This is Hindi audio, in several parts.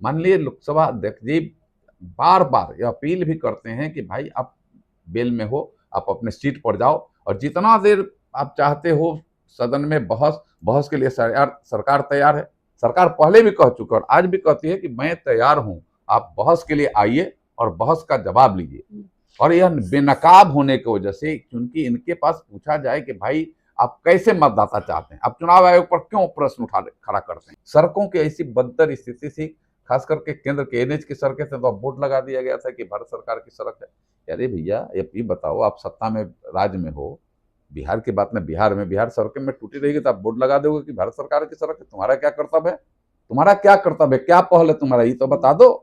माननीय लोकसभा अध्यक्ष जी बार बार यह अपील भी करते हैं कि भाई आप बेल में हो, आप अपने सीट पर जाओ और जितना देर आप चाहते हो सदन में बहस बहस के लिए सरकार तैयार है। सरकार पहले भी कह चुकी है और आज भी कहती है कि मैं तैयार हूं, आप बहस के लिए आइए और बहस का जवाब लीजिए। और यह बेनकाब होने की वजह से, क्योंकि इनके पास पूछा जाए कि भाई आप कैसे मतदाता चाहते हैं, आप चुनाव आयोग पर क्यों प्रश्न खड़ा करते हैं। सड़कों की ऐसी बदतर स्थिति थी, खास करके केंद्र के एनएच की सड़कें थे तो अब बोर्ड लगा दिया गया था कि भारत सरकार की सड़क है। अरे भैया ये बताओ, आप सत्ता में राज्य में हो, बिहार की बात में बिहार सड़कें में टूटी रहेगी तो आप बोर्ड लगा दोगे कि भारत सरकार की सड़क है। तुम्हारा क्या कर्तव्य है, तुम्हारा क्या कर्तव्य है, क्या पहल है तुम्हारा, ये तो बता दो।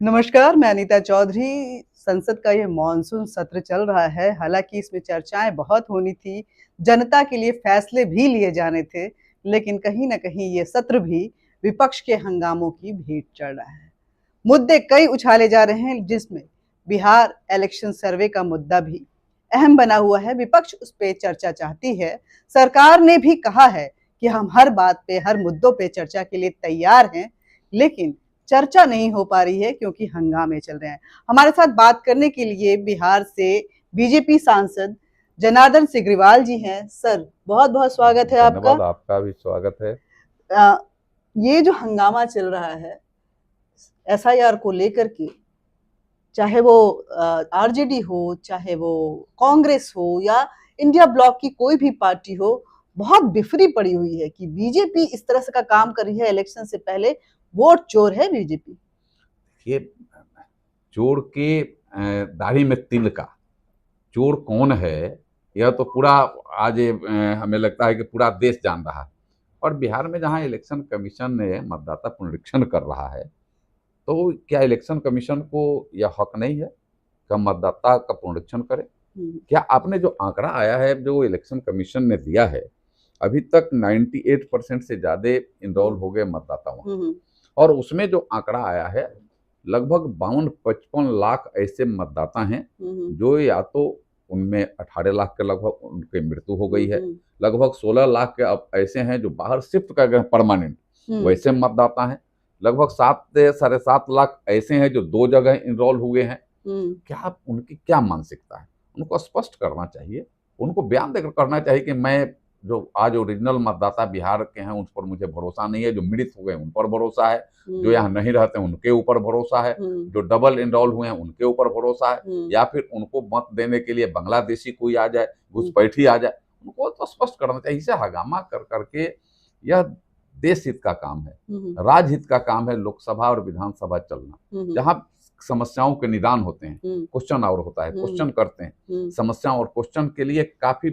नमस्कार, मैं अनीता चौधरी। संसद का ये मॉनसून सत्र चल रहा है। हालांकि इसमें चर्चाएं बहुत होनी थी, जनता के लिए फैसले भी लिए जाने थे, लेकिन कहीं ना कहीं ये सत्र भी विपक्ष के हंगामों की भेंट चढ़ रहा है। मुद्दे कई उछाले जा रहे हैं, जिसमें बिहार इलेक्शन सर्वे का मुद्दा भी अहम बना हुआ है। विपक्ष उस पर चर्चा चाहती है। सरकार ने भी कहा है कि हम हर बात पे, हर मुद्दों पे चर्चा के लिए तैयार हैं, लेकिन चर्चा नहीं हो पा रही है क्योंकि हंगामे चल रहे हैं। हमारे साथ बात करने के लिए बिहार से बीजेपी सांसद जनार्दन सिग्रीवाल जी हैं। सर, बहुत बहुत स्वागत है आपका। आपका भी स्वागत है। ये जो हंगामा चल रहा है एसआईआर को लेकर के, चाहे वो आरजेडी हो, चाहे वो कांग्रेस हो या इंडिया ब्लॉक की कोई भी पार्टी हो, बहुत बिफरी पड़ी हुई है कि बीजेपी इस तरह से का काम कर रही है। इलेक्शन से पहले वोट चोर है बीजेपी। ये चोर के दाढ़ी में तिल का चोर कौन है, यह तो पूरा आज हमें लगता है कि पूरा देश जान रहा है। और बिहार में जहां इलेक्शन कमीशन ने मतदाता पुनरीक्षण कर रहा है, तो क्या इलेक्शन कमीशन को यह हक नहीं है कि मतदाता का पुनरीक्षण करे? क्या आपने जो आंकड़ा आया है, जो इलेक्शन कमीशन ने दिया है, अभी तक 98% से ज्यादा इनरोल हो गए मतदाताओं, और उसमें जो आंकड़ा आया है लगभग 52-55 लाख ऐसे मतदाता हैं जो या तो उनमें 18 लाख के लगभग उनकी मृत्यु हो गई है, लगभग 16 लाख के अब ऐसे हैं जो बाहर शिफ्ट कर गए परमानेंट, वैसे मतदाता हैं, लगभग 7 से 7.5 लाख ऐसे हैं जो 2 जगह इनरोल हुए हैं। क्या उनकी क्या मानसिकता है, उनको स्पष्ट करना चाहिए, उनको बयान देकर करना चाहिए कि मैं जो आज ओरिजिनल मतदाता बिहार के हैं उन पर मुझे भरोसा नहीं है, जो मृत हो गए उन पर भरोसा है, जो यहाँ नहीं रहते उनके ऊपर भरोसा है, जो डबल इनरोल हुए हैं उनके ऊपर भरोसा है, या फिर उनको मत देने के लिए बांग्लादेशी कोई आ जाए, घुसपैठी आ जाए, उनको तो स्पष्ट करना चाहिए। इसे हंगामा कर करके, यह देश हित का काम है, राजहित का काम है लोकसभा और विधानसभा चलना, जहाँ समस्याओं के निदान होते हैं, क्वेश्चन आवर होता है, क्वेश्चन करते हैं, समस्याओं और क्वेश्चन के लिए काफी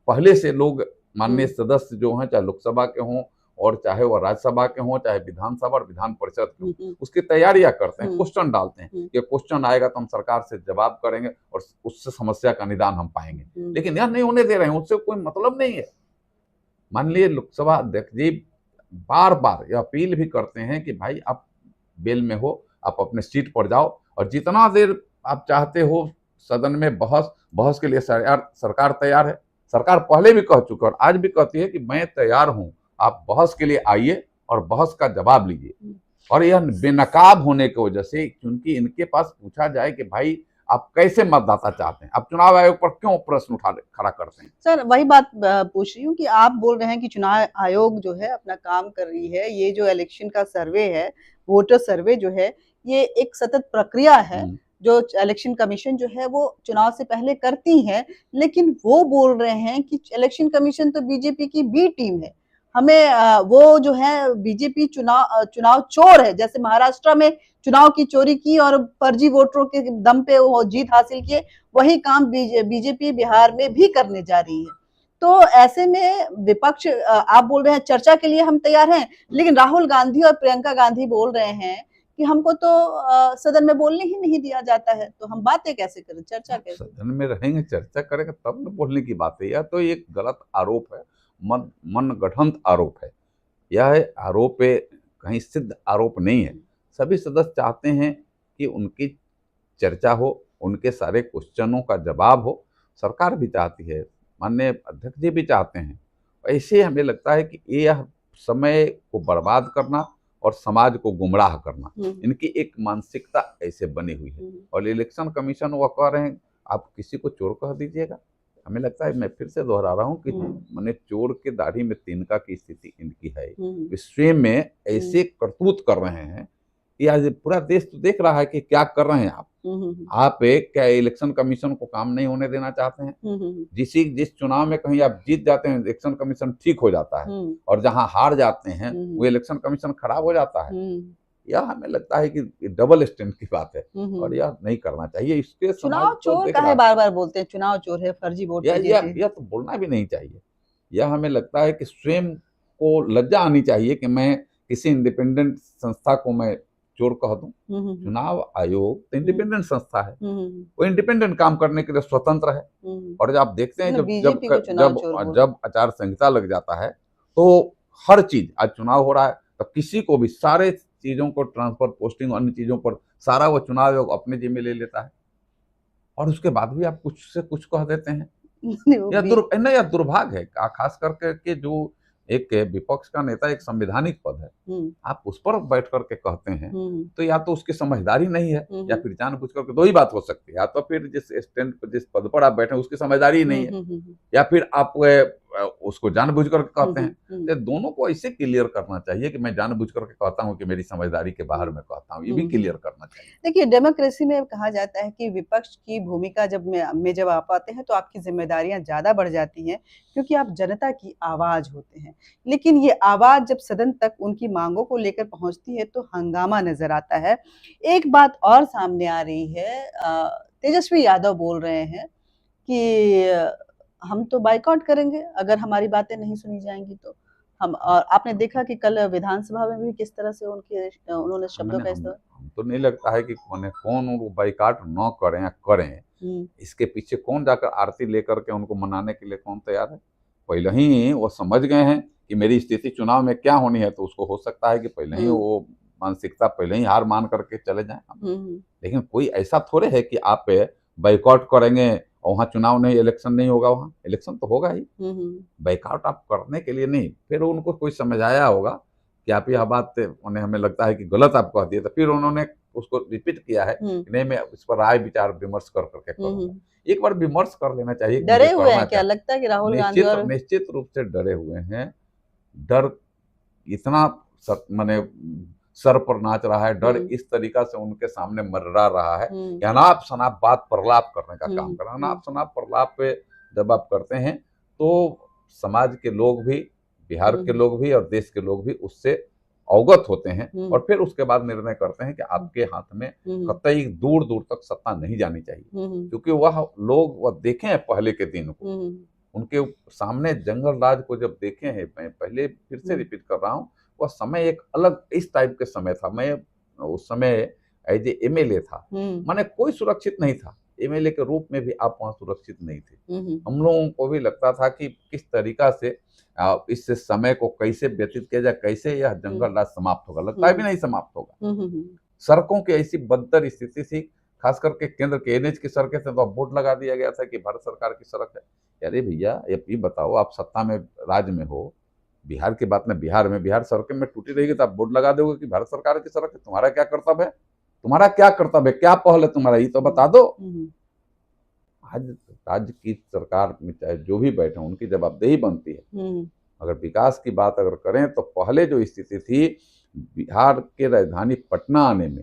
पहले से लोग माननीय सदस्य जो हैं, चाहे लोकसभा के हों और चाहे वह राज्यसभा के हों, चाहे विधानसभा और विधान परिषद के हों, उसकी तैयारियां करते हैं, क्वेश्चन डालते हैं कि क्वेश्चन आएगा तो हम सरकार से जवाब करेंगे और उससे समस्या का निदान हम पाएंगे। लेकिन यह नहीं होने दे रहे हैं, उससे कोई मतलब नहीं है। माननीय लोकसभा अध्यक्ष जी बार बार यह अपील भी करते हैं कि भाई आप बेल में हो, आप अपने सीट पर जाओ और जितना देर आप चाहते हो सदन में बहस के लिए सरकार तैयार है। सरकार पहले भी कह चुकी है और आज भी कहती है कि मैं तैयार हूं, आप बहस के लिए आइए और बहस का जवाब लीजिए। और यह बेनकाब होने की वजह से, क्योंकि इनके पास पूछा जाए कि भाई आप कैसे मतदाता चाहते हैं, आप चुनाव आयोग पर क्यों प्रश्न खड़ा करते हैं। सर, वही बात पूछ रही हूँ कि आप बोल रहे हैं कि चुनाव आयोग जो है अपना काम कर रही है। ये जो इलेक्शन का सर्वे है, वोटर सर्वे जो है, ये एक सतत प्रक्रिया है जो इलेक्शन कमीशन जो है वो चुनाव से पहले करती है। लेकिन वो बोल रहे हैं कि इलेक्शन कमीशन तो बीजेपी की बी टीम है, हमें वो जो है बीजेपी चुनाव चोर है। जैसे महाराष्ट्र में चुनाव की चोरी की और फर्जी वोटरों के दम पे वो जीत हासिल किए, वही काम बीजेपी बिहार में भी करने जा रही है। तो ऐसे में विपक्ष, आप बोल रहे हैं चर्चा के लिए हम तैयार हैं, लेकिन राहुल गांधी और प्रियंका गांधी बोल रहे हैं कि हमको तो सदन में बोलने ही नहीं दिया जाता है, तो हम बातें कैसे करें, चर्चा कैसे? सदन में रहेंगे, चर्चा करेंगे तब न बोलने की बात है। यह तो एक गलत आरोप है, मन गढ़ंत आरोप है। यह आरोप कहीं सिद्ध आरोप नहीं है। सभी सदस्य चाहते हैं कि उनकी चर्चा हो, उनके सारे क्वेश्चनों का जवाब हो। सरकार भी चाहती है, माननीय अध्यक्ष जी भी चाहते हैं। ऐसे हमें लगता है कि यह समय को बर्बाद करना और समाज को गुमराह करना, इनकी एक मानसिकता ऐसे बनी हुई है। और इलेक्शन कमीशन वो कह रहे हैं आप किसी को चोर कह दीजिएगा। हमें लगता है, मैं फिर से दोहरा रहा हूँ कि मैंने चोर के दाढ़ी में तिनका की स्थिति इनकी है। विश्व में ऐसे करतूत कर रहे हैं कि आज पूरा देश तो देख रहा है कि क्या कर रहे हैं आप एक क्या इलेक्शन कमीशन को काम नहीं होने देना चाहते हैं? जिस चुनाव में कहीं आप जीत जाते हैं इलेक्शन कमीशन ठीक हो जाता है, और जहां हार जाते हैं वो इलेक्शन कमीशन खराब हो जाता है। यह हमें लगता है कि डबल स्टैंड की बात है और यह नहीं करना चाहिए। इसके चुनाव चोर काहे बार-बार बोलते हैं, चुनाव चोर है, फर्जी वोट है। यह तो बोलना भी नहीं चाहिए। यह हमें लगता है कि स्वयं को लज्जा आनी चाहिए कि मैं किसी इंडिपेंडेंट संस्था को मैं चोर कह दूं। चुनाव आयोग तो इंडिपेंडेंट संस्था है, वो इंडिपेंडेंट काम करने के लिए स्वतंत्र है। और जब आप देखते हैं जब आचार संहिता लग जाता है तो हर चीज, आज चुनाव हो रहा है तो किसी को भी सारे चीजों को ट्रांसफर, पोस्टिंग, अन्य चीजों पर सारा वो चुनाव आयोग अपने जिम्मे ले लेता है, और उसके बाद भी आप कुछ से कुछ कह देते हैं। यह दुर्भाग्य है। खास करके जो एक विपक्ष का नेता एक संवैधानिक पद है, आप उस पर बैठ करके कहते हैं तो या तो उसकी समझदारी नहीं है या फिर जानबूझ करके, दो ही बात हो सकती है, या तो फिर जिस स्टैंड पर जिस पद पर आप बैठे हैं उसकी समझदारी नहीं है, या फिर आप उसको जानबूझ करके कहते हैं। तो दोनों को ऐसे क्लियर करना चाहिए कि मैं जानबूझ करके कहता हूं कि मेरी समझदारी के बाहर मैं कहता हूं, ये भी क्लियर करना चाहिए। देखिए, डेमोक्रेसी में कहा जाता है कि विपक्ष की भूमिका जब आप आते हैं तो आपकी जिम्मेदारियां ज्यादा बढ़ जाती हैं, क्योंकि आप जनता की आवाज होते हैं। लेकिन ये आवाज जब सदन तक उनकी मांगों को लेकर पहुंचती है तो हंगामा नजर आता है। एक बात और सामने आ रही है, तेजस्वी यादव बोल रहे हैं कि हम तो बाइकआउट करेंगे अगर हमारी बातें नहीं सुनी जाएंगी तो। और आपने देखा कि कल विधानसभा में भी किस तरह से उन्होंने शब्दों का इस्तेमाल। हम तो नहीं लगता है कि कौन वो बाइकाट न करें या करें, इसके पीछे कौन जाकर आरती लेकर के उनको मनाने के लिए कौन तैयार है। पहले ही वो समझ गए हैं कि मेरी स्थिति चुनाव में क्या होनी है, तो उसको हो सकता है कि पहले ही वो मानसिकता पहले ही हार मान करके चले जाएं। लेकिन कोई ऐसा थोड़े है कि आप बाइकआउट करेंगे और वहाँ चुनाव नहीं, इलेक्शन नहीं होगा, वहाँ इलेक्शन तो होगा ही। बाइकआउट आप करने के लिए नहीं, फिर उनको कोई समझाया होगा कि आप यह बात उन्हें हमें लगता है कि गलत आप कह दिए, तो फिर उन्होंने उसको रिपीट किया है कि नहीं मैं इस पर राय विचार विमर्श कर करके करूंगा। एक बार विमर्श कर लेना चाहिए। डरे हुए हैं क्या लगता है कि राहुल गांधी निश्चित रूप से डरे हुए हैं। डर इतना माने सर पर नाच रहा है, डर इस तरीका से उनके सामने मर्रा रहा है कि अनाप शनाप बात प्रलाप करने का काम कर रहा है। अनाप शनाप प्रलाप पे जब आप करते हैं तो समाज के लोग भी, बिहार के लोग भी और देश के लोग भी उससे अवगत होते हैं और फिर उसके बाद निर्णय करते हैं कि आपके हाथ में कतई दूर दूर तक सत्ता नहीं जानी चाहिए। क्योंकि वह देखे हैं पहले के दिन को, उनके सामने जंगल राज को जब देखे हैं, मैं पहले फिर से रिपीट कर रहा हूँ, वह समय एक अलग इस टाइप के समय था। मैं उस समय एज ए एमएलए था, माने कोई सुरक्षित नहीं था, एमएलए के रूप में भी आप वहाँ सुरक्षित नहीं थे। हम लोगों को भी लगता था कि किस तरीका से इस समय को कैसे व्यतीत किया जाए, कैसे यह जंगल राज समाप्त होगा। लगता है भी नहीं समाप्त होगा। सड़कों की ऐसी बदतर स्थिति थी, खास करके केंद्र के एनएच की सड़कें थे तो अब बोर्ड लगा दिया गया था कि भारत सरकार की सड़क है। अरे भैया ये बताओ, आप सत्ता में राज्य में हो, बिहार की बात में बिहार सड़कें में टूटी रहेगी तो आप बोर्ड लगा दोगे कि भारत सरकार की सड़क है। तुम्हारा क्या कर्तव्य है, तुम्हारा क्या कर्तव्य है, क्या पहल है तुम्हारा, ये तो बता दो। आज राज्य की सरकार में चाहे जो भी बैठे उनकी जवाबदेही बनती है। अगर विकास की बात अगर करें तो पहले जो स्थिति थी बिहार के राजधानी पटना आने में,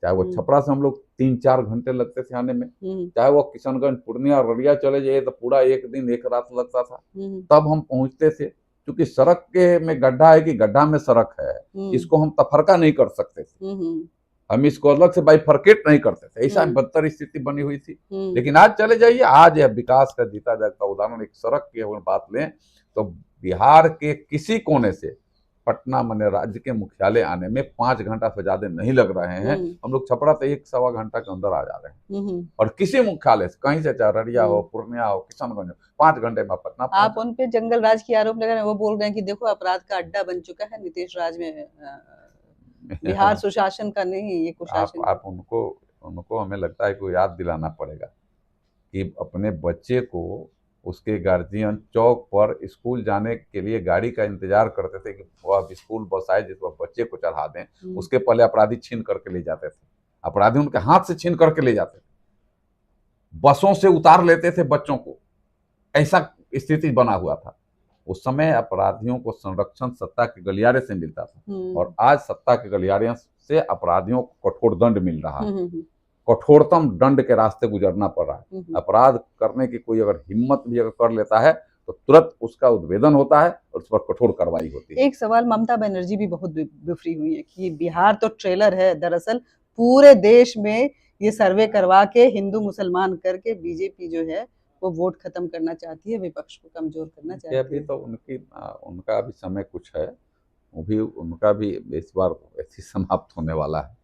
चाहे वो छपरा से हम लोग 3-4 घंटे लगते थे आने में, चाहे वो किशनगंज, पूर्णिया, अररिया चले जाइए तो पूरा एक दिन एक रात लगता था, तब हम पहुंचते थे। क्योंकि सड़क के में गड्ढा है कि गड्ढा में सड़क है, इसको हम तफरका नहीं कर सकते थे, हम इसको अलग से बाइफरकेट नहीं करते थे। ऐसा बदतर स्थिति बनी हुई थी। लेकिन आज चले जाइए, आज यह विकास का जीता जागता उदाहरण, एक सड़क की अगर बात लें तो बिहार के किसी कोने से पटना माने राज्य के मुख्यालय आने में 5 घंटा से ज्यादा नहीं लग रहे हैं। हम लोग छपरा तो 1-1.25 घंटा के अंदर आ जा रहे हैं, और किसी मुख्यालय से कहीं से, चाहे अररिया हो, पूर्णिया हो, किशनगंज, 5 घंटे में पटना। आप उन पे जंगल राज की आरोप लगा रहे हैं, वो बोल रहे हैं कि देखो अपराध का अड्डा बन चुका है नीतीश राज में, बिहार सुशासन का नहीं, ये कुशासन। आप उनको उनको हमें लगता है कि याद दिलाना पड़ेगा कि अपने बच्चे को उसके गार्जियन चौक पर स्कूल जाने के लिए गाड़ी का इंतजार करते थे कि वह स्कूल बस आए जिस पर बच्चे को चढ़ा दें। उसके पहले अपराधी छीन करके ले जाते थे, अपराधी उनके हाथ से छीन करके ले जाते थे, बसों से उतार लेते थे बच्चों को। ऐसा स्थिति बना हुआ था। उस समय अपराधियों को संरक्षण सत्ता के गलियारे से मिलता था और आज सत्ता के गलियारे से अपराधियों को कठोर दंड मिल रहा है, कठोरतम दंड के रास्ते गुजरना पड़ रहा है। अपराध करने की कोई अगर हिम्मत भी अगर कर लेता है तो तुरंत उसका उद्भेदन होता है और उस पर कठोर कार्रवाई होती है। एक सवाल, ममता बनर्जी भी बहुत बिफरी हुई है कि बिहार तो ट्रेलर है, दरअसल पूरे देश में ये सर्वे करवा के हिंदू मुसलमान करके बीजेपी जो है वो वोट खत्म करना चाहती है, विपक्ष को कमजोर करना चाहती है। अभी तो उनका भी समय कुछ है, वो भी उनका भी इस बार ऐसी समाप्त होने वाला है,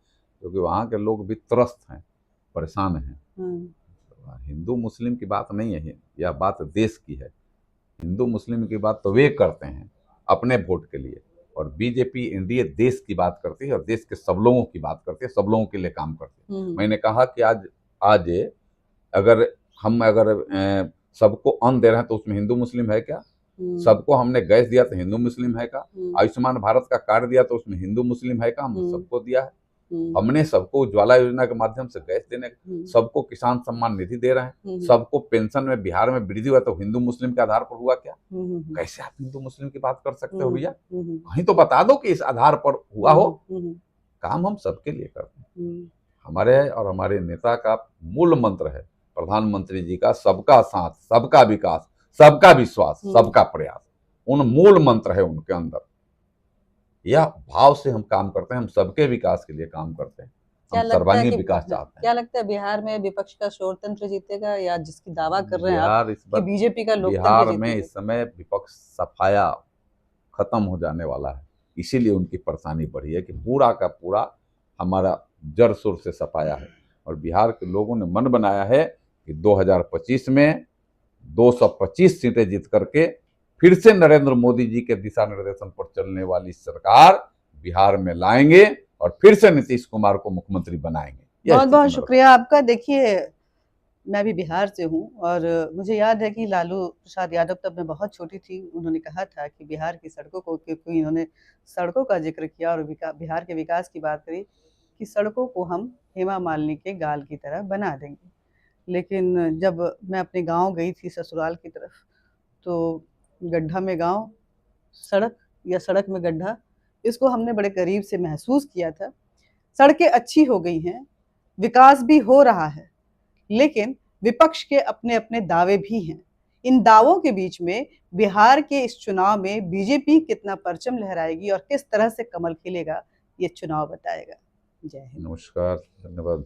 क्योंकि वहाँ के लोग भी त्रस्त हैं, परेशान हैं। हिंदू मुस्लिम की बात नहीं है, यह बात देश की है। हिंदू मुस्लिम की बात तो वे करते हैं अपने वोट के लिए, और बीजेपी एनडीए देश की बात करती है और देश के सब लोगों की बात करती है, सब लोगों के लिए काम करती है। मैंने कहा कि आज अगर हम सबको अन्न दे रहे हैं तो उसमें हिंदू मुस्लिम है क्या? सबको हमने गैस दिया तो हिंदू मुस्लिम है क्या? आयुष्मान भारत का कार्ड दिया तो उसमें हिंदू मुस्लिम है क्या? हमने सबको दिया है। हमने सबको उज्ज्वला योजना के माध्यम से गैस देने, सबको किसान सम्मान निधि दे रहे हैं, सबको पेंशन में बिहार में वृद्धि हुआ तो हिंदू मुस्लिम के आधार पर हुआ क्या? कैसे आप हिंदू मुस्लिम की बात कर सकते हो भैया? कहीं तो बता दो कि इस आधार पर हुआ हो। काम हम सबके लिए करते हैं। हमारे और हमारे नेता का मूल मंत्र है, प्रधानमंत्री जी का, सबका साथ, सबका विकास, सबका विश्वास, सबका प्रयास। उन मूल मंत्र है उनके अंदर, यह भाव से हम काम करते हैं। हम सबके विकास के लिए काम करते हैं, हम सर्वांगीण विकास चाहते हैं। क्या लगता है बिहार में विपक्ष का शोरतंत्र जीतेगा, या जिसकी दावा कर रहे हैं आप कि बीजेपी का लोकतंत्र जीतेगा? बिहार में इस समय विपक्ष सफाया खत्म हो जाने वाला है, इसीलिए उनकी परेशानी बढ़ी है कि पूरा का पूरा हमारा जड़ सुर से सफाया है। और बिहार के लोगों ने मन बनाया है कि 2025 में 225 सीटें जीत करके फिर से नरेंद्र मोदी जी के दिशा निर्देशन पर चलने वाली सरकार बिहार में लाएंगे और फिर से नीतीश कुमार को मुख्यमंत्री बनाएंगे। बहुत बहुत शुक्रिया आपका। देखिए, मैं भी बिहार से हूँ और मुझे याद है कि लालू प्रसाद यादव, तब मैं बहुत छोटी थी, उन्होंने कहा था कि बिहार की सड़कों को, क्योंकि इन्होंने सड़कों का जिक्र किया और बिहार के विकास की बात करी, कि सड़कों को हम हेमा मालिनी के गाल की तरह बना देंगे। लेकिन जब मैं अपने गांव गई थी ससुराल की तरफ, तो गड्ढा में गांव, सड़क या सड़क में गड्ढा, इसको हमने बड़े करीब से महसूस किया था। सड़कें अच्छी हो गई हैं, विकास भी हो रहा है, लेकिन विपक्ष के अपने अपने दावे भी हैं। इन दावों के बीच में बिहार के इस चुनाव में बीजेपी कितना परचम लहराएगी और किस तरह से कमल खिलेगा, ये चुनाव बताएगा। जय हिंद। नमस्कार, धन्यवाद।